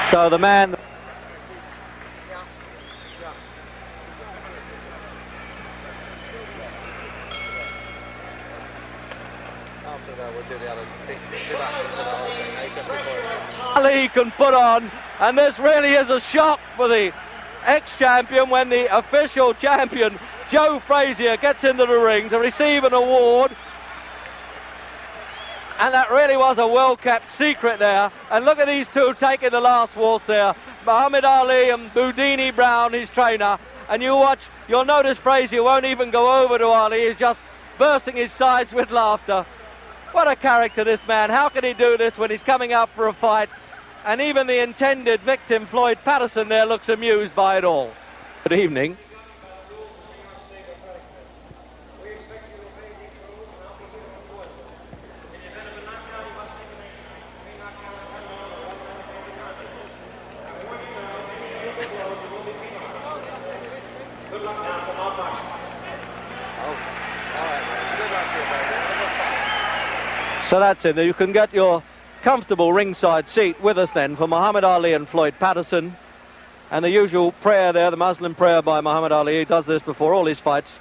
So the man... Ali can put on, and this really is a shock for the ex-champion when the official champion, Joe Frazier, gets into the ring to receive an award. And that really was a well-kept secret there. And look at these two taking the last waltz there. Muhammad Ali and Boudini Brown, his trainer. And you watch, you'll notice Frazier won't even go over to Ali. He's just bursting his sides with laughter. What a character, this man. How can he do this when he's coming up for a fight? And even the intended victim, Floyd Patterson, there looks amused by it all. Good evening. So that's it. You can get your comfortable ringside seat with us then for Muhammad Ali and Floyd Patterson. And the usual prayer there, the Muslim prayer by Muhammad Ali. He does this before all his fights.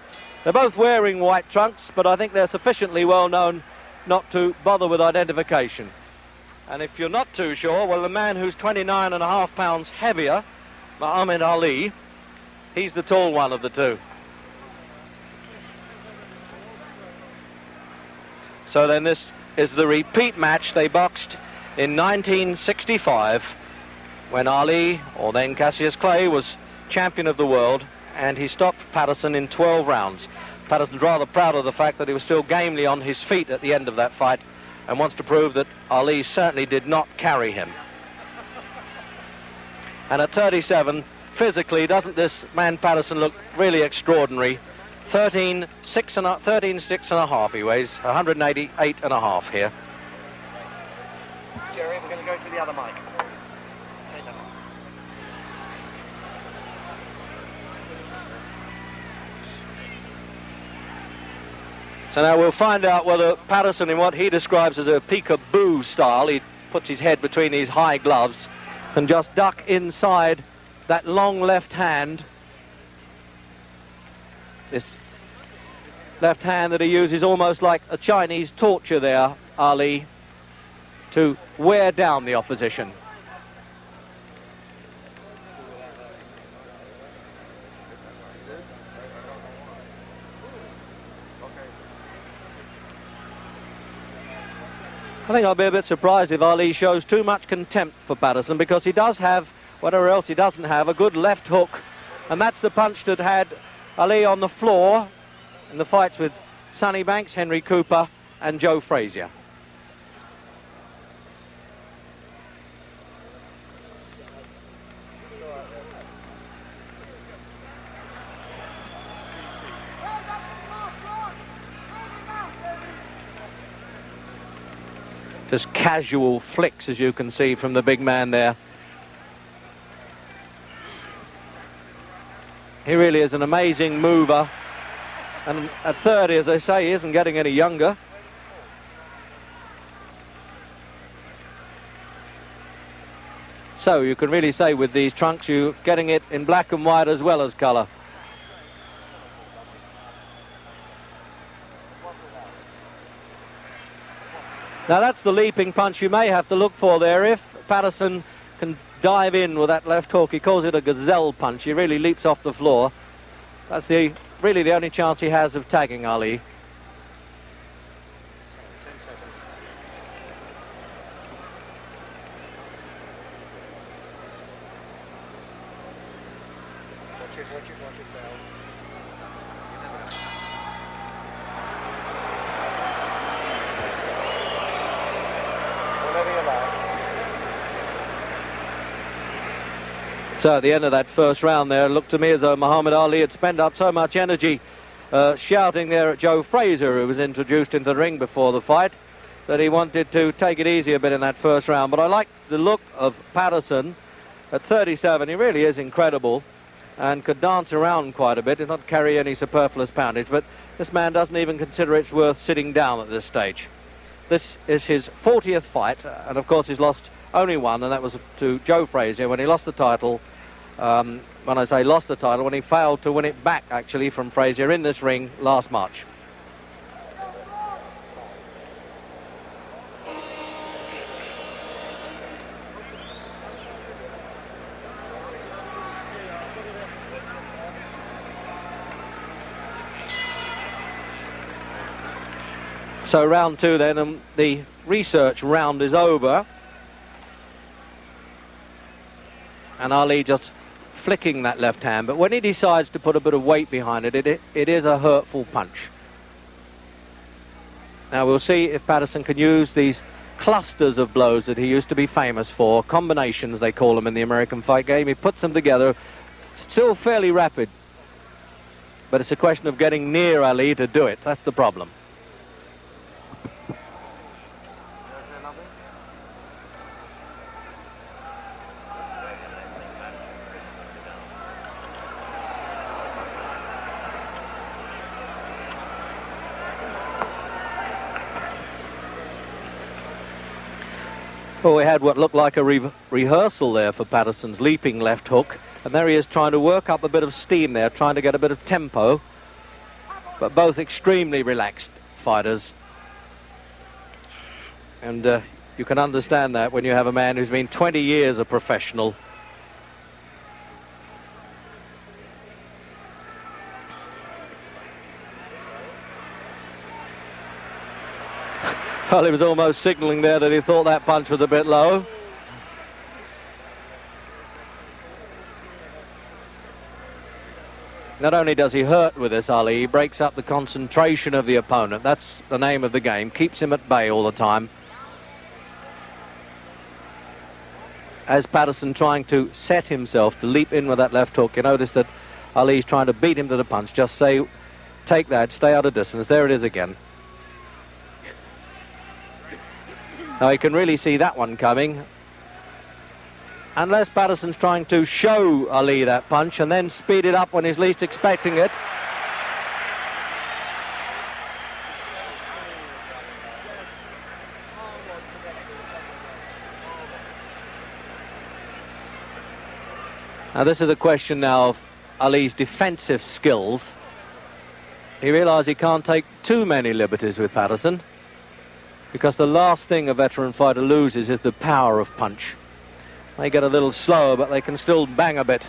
They're both wearing white trunks, but I think they're sufficiently well known not to bother with identification. And if you're not too sure, well, the man who's 29.5 pounds heavier, Muhammad Ali, he's the tall one of the two. So then this is the repeat match. They boxed in 1965 when Ali, or then Cassius Clay, was champion of the world, and he stopped Patterson in 12 rounds. Patterson's rather proud of the fact that he was still gamely on his feet at the end of that fight and wants to prove that Ali certainly did not carry him. And at 37, physically, doesn't this man Patterson look really extraordinary? 13.6 and a half he weighs, 188.5 here. Jerry, we're going to go to the other mic. So now we'll find out whether Patterson, in what he describes as a peekaboo style, he puts his head between these high gloves, can just duck inside that long left hand. This left hand that he uses almost like a Chinese torture there, Ali, to wear down the opposition. I think I'll be a bit surprised if Ali shows too much contempt for Patterson, because he does have, whatever else he doesn't have, a good left hook. And that's the punch that had Ali on the floor in the fights with Sonny Banks, Henry Cooper and Joe Frazier. Just casual flicks, as you can see from the big man there. He really is an amazing mover. And at 30, as I say, he isn't getting any younger. So you can really say with these trunks, you're getting it in black and white as well as colour. Now that's the leaping punch you may have to look for there. If Patterson can dive in with that left hook, he calls it a gazelle punch. He really leaps off the floor. That's really the only chance he has of tagging Ali. Watch it down. So at the end of that first round there, it looked to me as though Muhammad Ali had spent up so much energy shouting there at Joe Frazier, who was introduced into the ring before the fight, that he wanted to take it easy a bit in that first round. But I like the look of Patterson at 37. He really is incredible and could dance around quite a bit and not carry any superfluous poundage. But this man doesn't even consider it's worth sitting down at this stage. This is his 40th fight, and of course he's lost only one, and that was to Joe Frazier when he lost the title. When I say lost the title, when he failed to win it back, actually, from Frazier in this ring last March. So round two then, and the research round is over. And Ali just flicking that left hand, but when he decides to put a bit of weight behind it, it is a hurtful punch. Now we'll see if Patterson can use these clusters of blows that he used to be famous for, combinations they call them in the American fight game. He puts them together, still fairly rapid, but it's a question of getting near Ali to do it. That's the problem. Well, we had what looked like a rehearsal there for Patterson's leaping left hook, and there he is trying to work up a bit of steam there, trying to get a bit of tempo, but both extremely relaxed fighters. And you can understand that when you have a man who's been 20 years a professional. Well, he was almost signalling there that he thought that punch was a bit low. Not only does he hurt with this, Ali, he breaks up the concentration of the opponent. That's the name of the game. Keeps him at bay all the time. As Patterson trying to set himself to leap in with that left hook, you notice that Ali's trying to beat him to the punch. Just say, take that, stay out of distance. There it is again. Now you can really see that one coming. Unless Patterson's trying to show Ali that punch and then speed it up when he's least expecting it. Now this is a question now of Ali's defensive skills. He realised he can't take too many liberties with Patterson, because the last thing a veteran fighter loses is the power of punch. They get a little slower, but they can still bang a bit.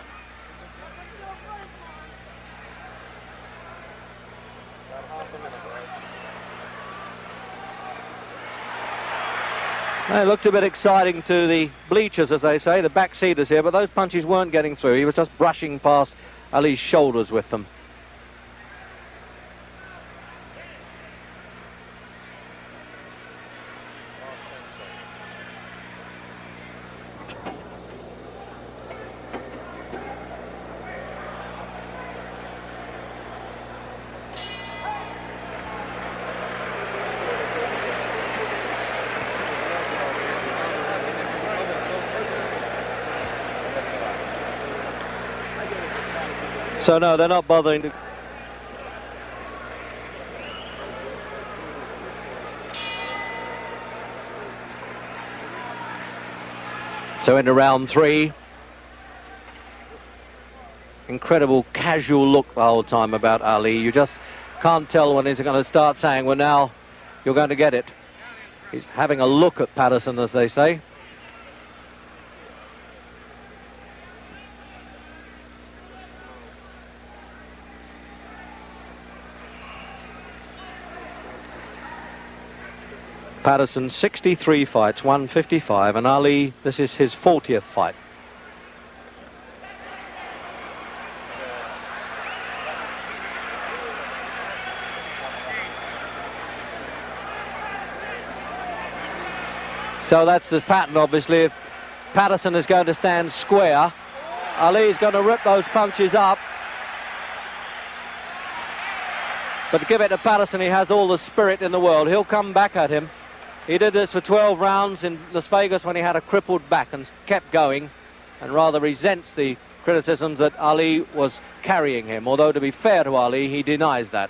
It looked a bit exciting to the bleachers, as they say, the backseaters here, but those punches weren't getting through. He was just brushing past Ali's shoulders with them. So no, they're not bothering to... So into round three. Incredible casual look the whole time about Ali. You just can't tell when he's going to start saying, well, now you're going to get it. He's having a look at Patterson, as they say. Patterson 63 fights, 155, and Ali, this is his 40th fight. So that's the pattern, obviously. If Patterson is going to stand square, Ali's going to rip those punches up. But give it to Patterson, he has all the spirit in the world. He'll come back at him. He did this for 12 rounds in Las Vegas when he had a crippled back and kept going, and rather resents the criticisms that Ali was carrying him. Although, to be fair to Ali, he denies that.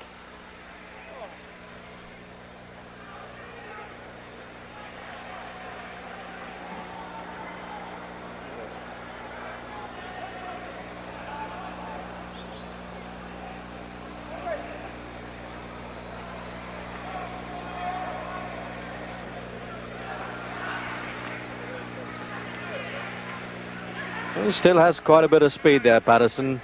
He still has quite a bit of speed there, Patterson.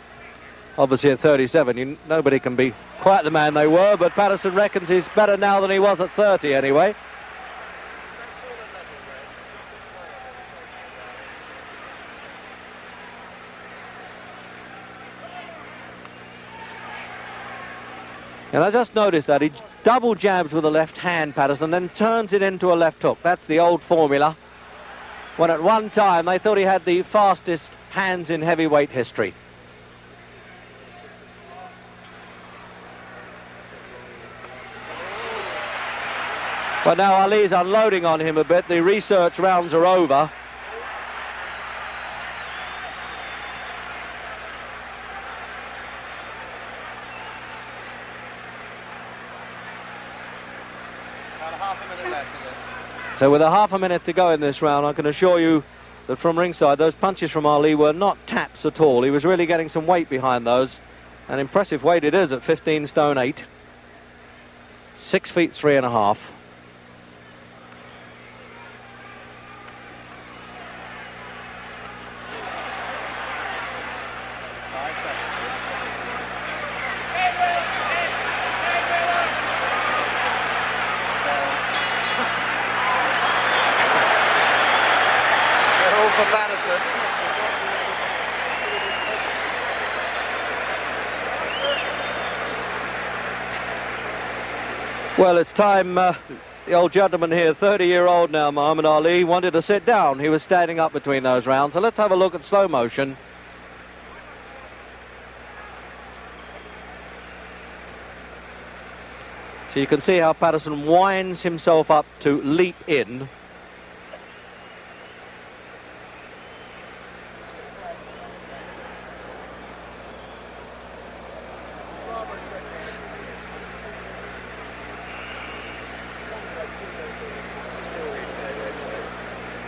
Obviously at 37, nobody can be quite the man they were, but Patterson reckons he's better now than he was at 30 anyway. And I just noticed that he double jabs with the left hand, Patterson, then turns it into a left hook. That's the old formula, when at one time they thought he had the fastest hands in heavyweight history. But now Ali's unloading on him a bit. The research rounds are over. About half a minute left, is it? So with a half a minute to go in this round, I can assure you that from ringside, those punches from Ali were not taps at all. He was really getting some weight behind those. An impressive weight it is at 15 stone 8. 6 feet 3.5. For Patterson. Well, it's time. The old gentleman here, 30-year-old now, Muhammad Ali, wanted to sit down. He was standing up between those rounds. So let's have a look at slow motion. So you can see how Patterson winds himself up to leap in.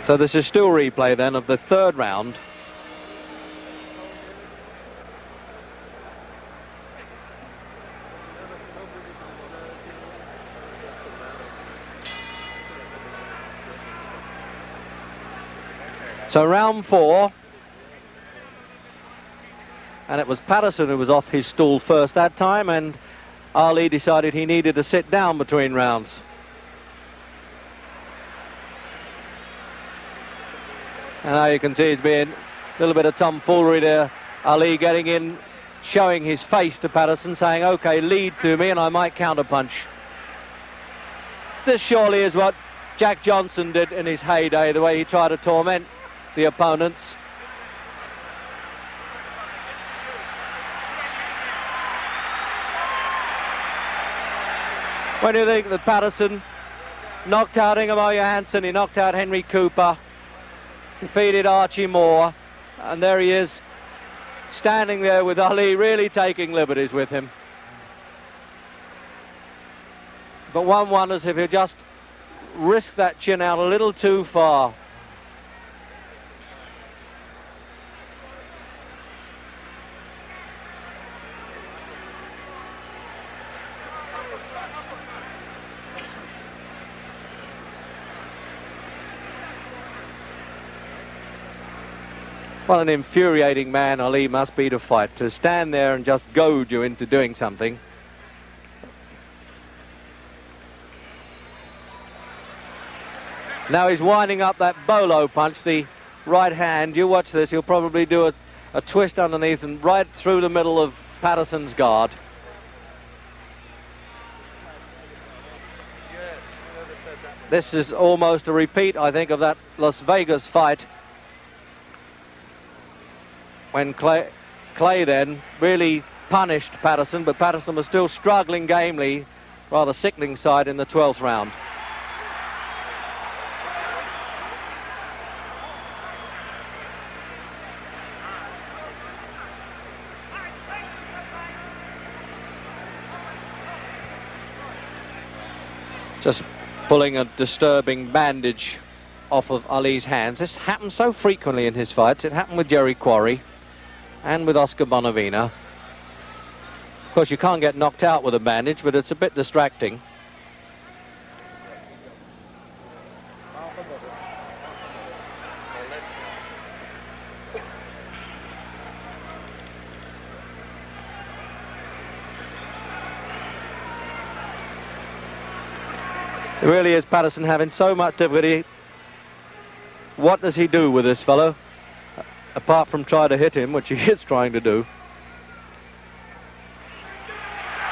So this is still replay then of the third round. So round 4. And it was Patterson who was off his stool first that time, and Ali decided he needed to sit down between rounds. And now you can see it's been a little bit of tomfoolery there. Ali getting in, showing his face to Patterson, saying, okay, lead to me and I might counterpunch. This surely is what Jack Johnson did in his heyday, the way he tried to torment the opponents. When you think that Patterson knocked out Ingemar Johansson, he knocked out Henry Cooper, defeated Archie Moore, and there he is, standing there with Ali, really taking liberties with him. But one wonders if he'll just risk that chin out a little too far. What an infuriating man Ali must be to fight, to stand there and just goad you into doing something. Now he's winding up that bolo punch, the right hand. You watch this, he'll probably do a twist underneath and right through the middle of Patterson's guard. This is almost a repeat, I think, of that Las Vegas fight, when Clay then really punished Patterson, but Patterson was still struggling gamely, rather sickening side in the 12th round. Just pulling a disturbing bandage off of Ali's hands. This happens so frequently in his fights. It happened with Jerry Quarry and with Oscar Bonavina. Of course, you can't get knocked out with a bandage, but it's a bit distracting. It really is Patterson having so much difficulty. What does he do with this fellow? Apart from try to hit him, which he is trying to do.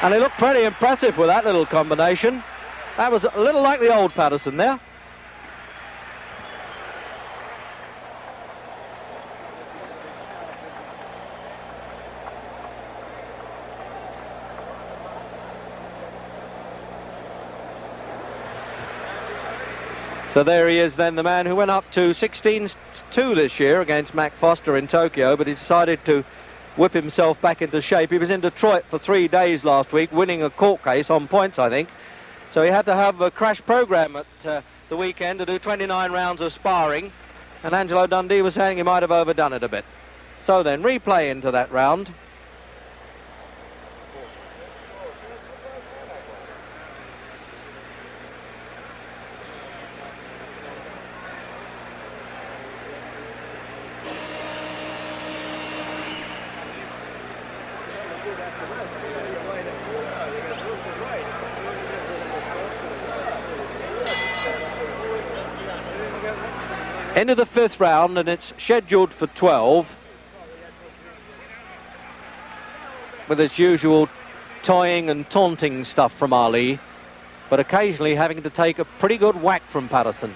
And he looked pretty impressive with that little combination. That was a little like the old Patterson there. So there he is then, the man who went up to 16-2 this year against Mac Foster in Tokyo, but he decided to whip himself back into shape. He was in Detroit for 3 days last week, winning a court case on points, I think. So he had to have a crash program at the weekend to do 29 rounds of sparring, and Angelo Dundee was saying he might have overdone it a bit. So then, replay into that round. Into the 5th round, and it's scheduled for 12, with its usual toying and taunting stuff from Ali, but occasionally having to take a pretty good whack from Patterson.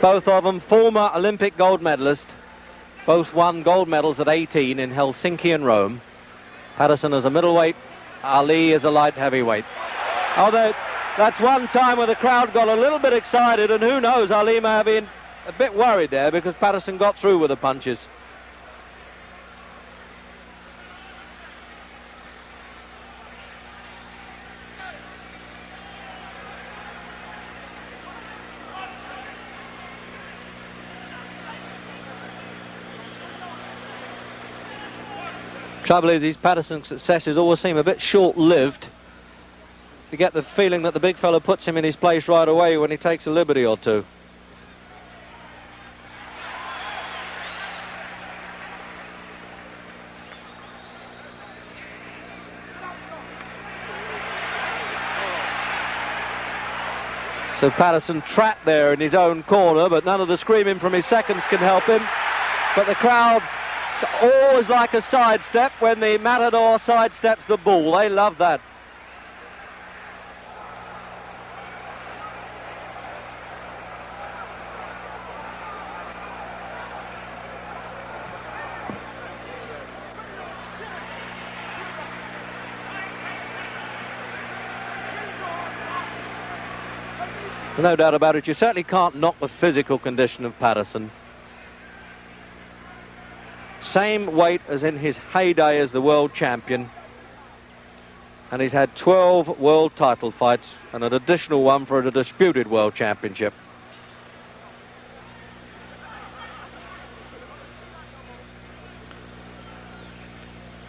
Both of them former Olympic gold medalists. Both won gold medals at 18 in Helsinki and Rome. Patterson as a middleweight, Ali as a light heavyweight. Although that's one time where the crowd got a little bit excited, and who knows, Ali may have been a bit worried there because Patterson got through with the punches. Trouble is, these Patterson successes always seem a bit short-lived. You get the feeling that the big fellow puts him in his place right away when he takes a liberty or two. So Patterson trapped there in his own corner, but none of the screaming from his seconds can help him. But the crowd always like a sidestep when the matador sidesteps the bull. They love that. No doubt about it, you certainly can't knock the physical condition of Patterson. Same weight as in his heyday as the world champion. And he's had 12 world title fights and an additional one for a disputed world championship.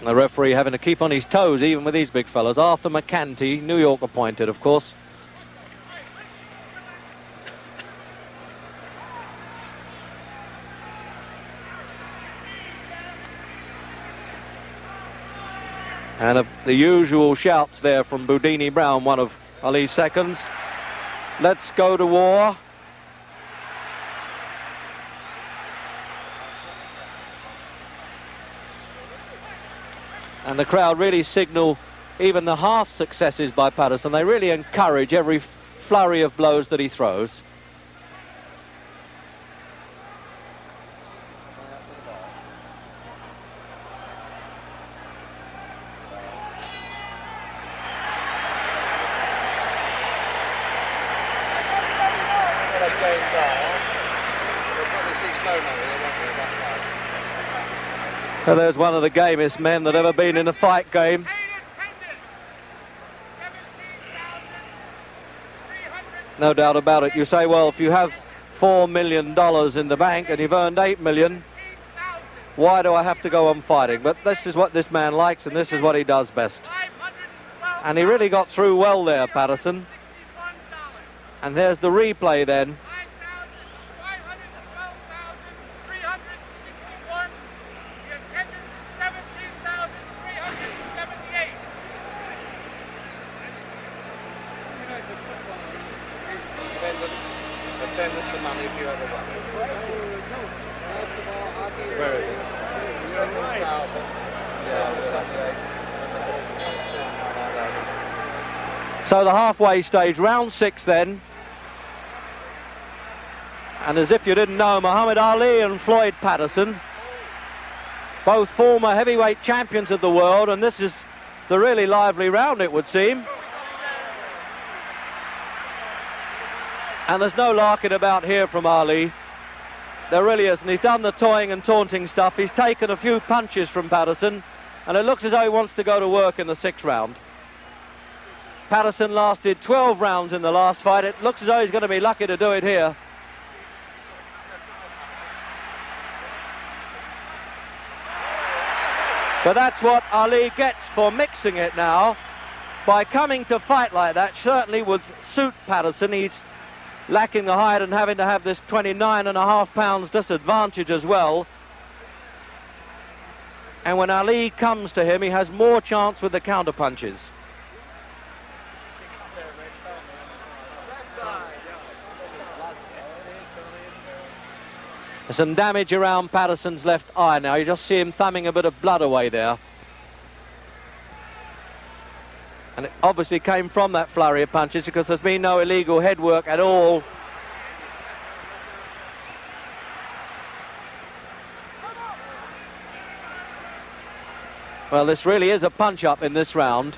The referee having to keep on his toes even with these big fellas. Arthur McCanty, New York appointed, of course. And the usual shouts there from Boudini Brown, one of Ali's seconds. Let's go to war. And the crowd really signal even the half successes by Patterson. They really encourage every flurry of blows that he throws. don't know, they won't be that high. So there's one of the gamest men that ever been in a fight game. No doubt about it. You say, well, if you have $4 million in the bank and you've earned $8 million, why do I have to go on fighting? But this is what this man likes, and this is what he does best. And he really got through well there, Patterson. And there's the replay then. Attendance and money if you ever won. Where is it? 17,000. Yeah, so the halfway stage, round 6 then. And as if you didn't know, Muhammad Ali and Floyd Patterson, both former heavyweight champions of the world, and this is the really lively round, it would seem. And there's no larking about here from Ali. There really isn't. He's done the toying and taunting stuff. He's taken a few punches from Patterson, and it looks as though he wants to go to work in the 6th round. Patterson lasted 12 rounds in the last fight. It looks as though he's going to be lucky to do it here. But that's what Ali gets for mixing it now. By coming to fight like that, certainly would suit Patterson. He's lacking the height and having to have this 29.5 pounds disadvantage as well. And when Ali comes to him, he has more chance with the counter punches. There's some damage around Patterson's left eye now. You just see him thumbing a bit of blood away there. And it obviously came from that flurry of punches because there's been no illegal head work at all. Well, this really is a punch-up in this round.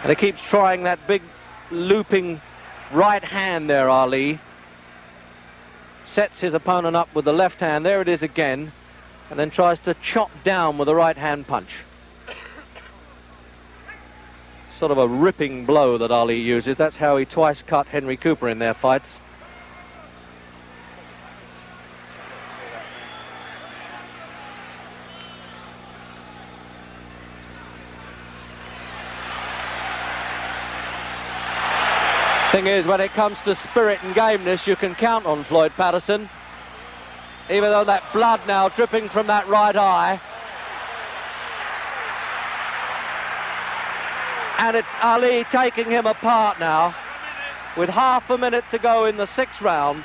And he keeps trying that big looping right hand there, Ali. Sets his opponent up with the left hand. There it is again. And then tries to chop down with a right hand punch. Sort of a ripping blow that Ali uses. That's how he twice cut Henry Cooper in their fights. Thing is, when it comes to spirit and gameness, you can count on Floyd Patterson. Even though that blood now dripping from that right eye. And it's Ali taking him apart now, with half a minute to go in the 6th round.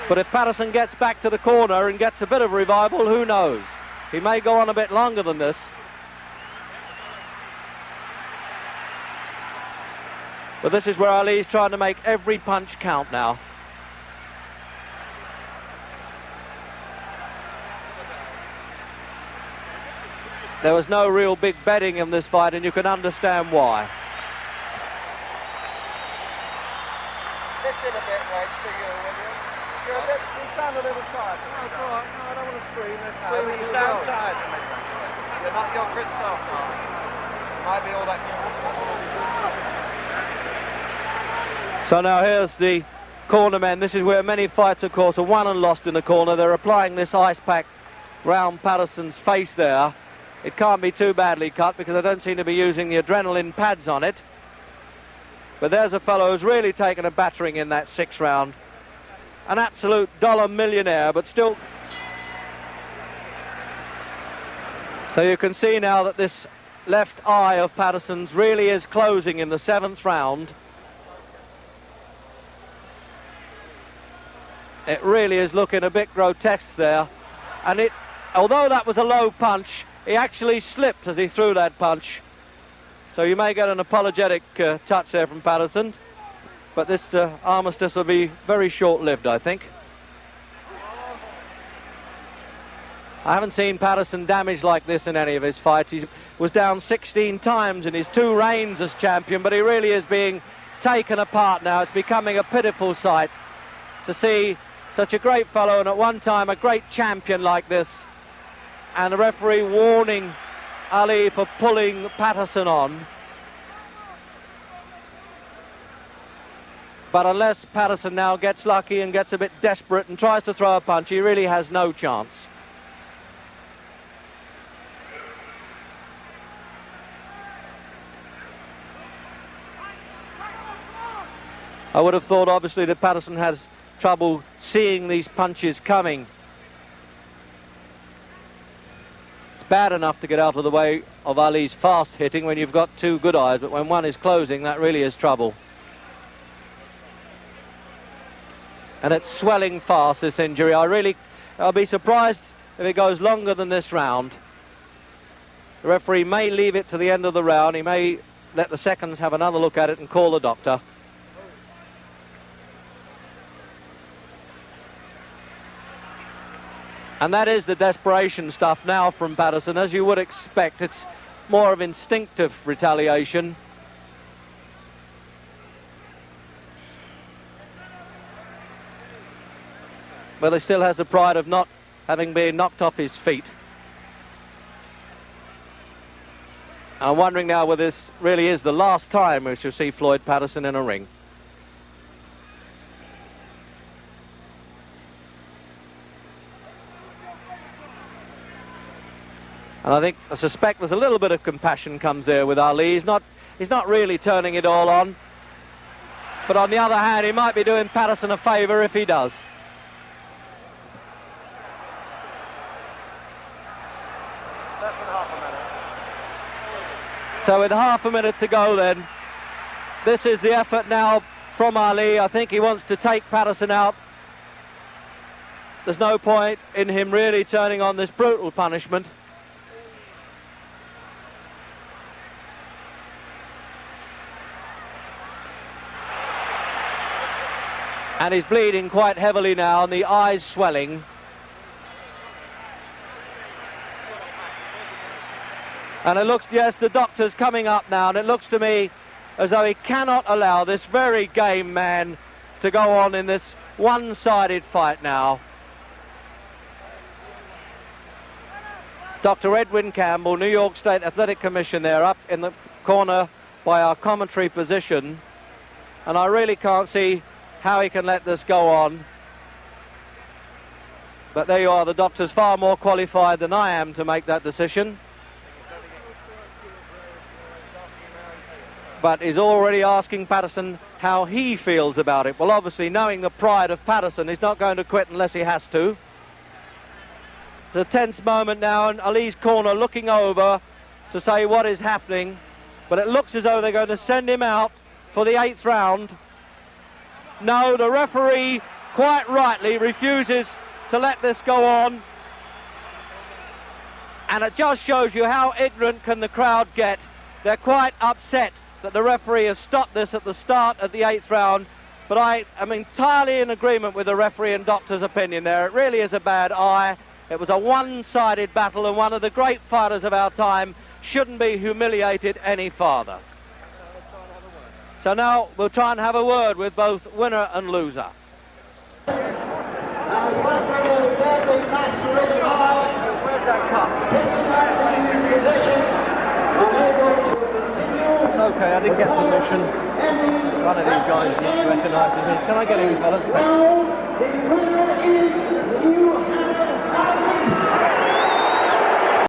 But if Patterson gets back to the corner and gets a bit of revival, who knows? He may go on a bit longer than this. But this is where Ali's trying to make every punch count now. There was no real big betting in this fight, and you can understand why. Lift it a bit, Reg, for you, will you? You sound a little tired to me. That's all right. No, I don't want to scream. Let's No, scream but at you the sound world. tired to me, Reg. You're not your good self, are you? Might be all that. So now here's the corner men. This is where many fights, of course, are won and lost in the corner. They're applying this ice pack round Patterson's face there. It can't be too badly cut because they don't seem to be using the adrenaline pads on it. But there's a fellow who's really taken a battering in that 6th round. An absolute dollar millionaire, but still. So you can see now that this left eye of Patterson's really is closing in the 7th round. It really is looking a bit grotesque there. And although that was a low punch, he actually slipped as he threw that punch. So you may get an apologetic touch there from Patterson. But this armistice will be very short-lived, I think. I haven't seen Patterson damaged like this in any of his fights. He was down 16 times in his 2 reigns as champion, but he really is being taken apart now. It's becoming a pitiful sight to see such a great fellow and at one time a great champion like this, and the referee warning Ali for pulling Patterson on. But unless Patterson now gets lucky and gets a bit desperate and tries to throw a punch, he really has no chance. I would have thought, obviously, that Patterson has trouble seeing these punches coming. It's bad enough to get out of the way of Ali's fast hitting when you've got 2 good eyes, but when one is closing, that really is trouble. And it's swelling fast, this injury. I'll be surprised if it goes longer than this round. The referee may leave it to the end of the round. He may let the seconds have another look at it and call the doctor. And that is the desperation stuff now from Patterson, as you would expect. It's more of instinctive retaliation. But he still has the pride of not having been knocked off his feet. I'm wondering now whether this really is the last time we shall see Floyd Patterson in a ring. And I suspect there's a little bit of compassion comes there with Ali. He's not really turning it all on. But on the other hand, he might be doing Patterson a favour if he does. Less than half a minute. So with half a minute to go then, this is the effort now from Ali. I think he wants to take Patterson out. There's no point in him really turning on this brutal punishment. And he's bleeding quite heavily now, and the eyes swelling. And it looks, yes, the doctor's coming up now, and it looks to me as though he cannot allow this very game man to go on in this one-sided fight now. Dr. Edwin Campbell, New York State Athletic Commission there, up in the corner by our commentary position. And I really can't see how he can let this go on. But there you are, the doctor's far more qualified than I am to make that decision. But he's already asking Patterson how he feels about it. Well, obviously, knowing the pride of Patterson, he's not going to quit unless he has to. It's a tense moment now, and Ali's corner looking over to say what is happening. But it looks as though they're going to send him out for the 8th round. No, the referee quite rightly refuses to let this go on. And it just shows you how ignorant can the crowd get. They're quite upset that the referee has stopped this at the start of the 8th round. But I am entirely in agreement with the referee and doctor's opinion there. It really is a bad eye. It was a one-sided battle, and one of the great fighters of our time shouldn't be humiliated any farther. So now we'll try and have a word with both winner and loser. Where's that cup? It's okay, I didn't get permission. One of these guys recognises me. Can I get him, fellas? The winner is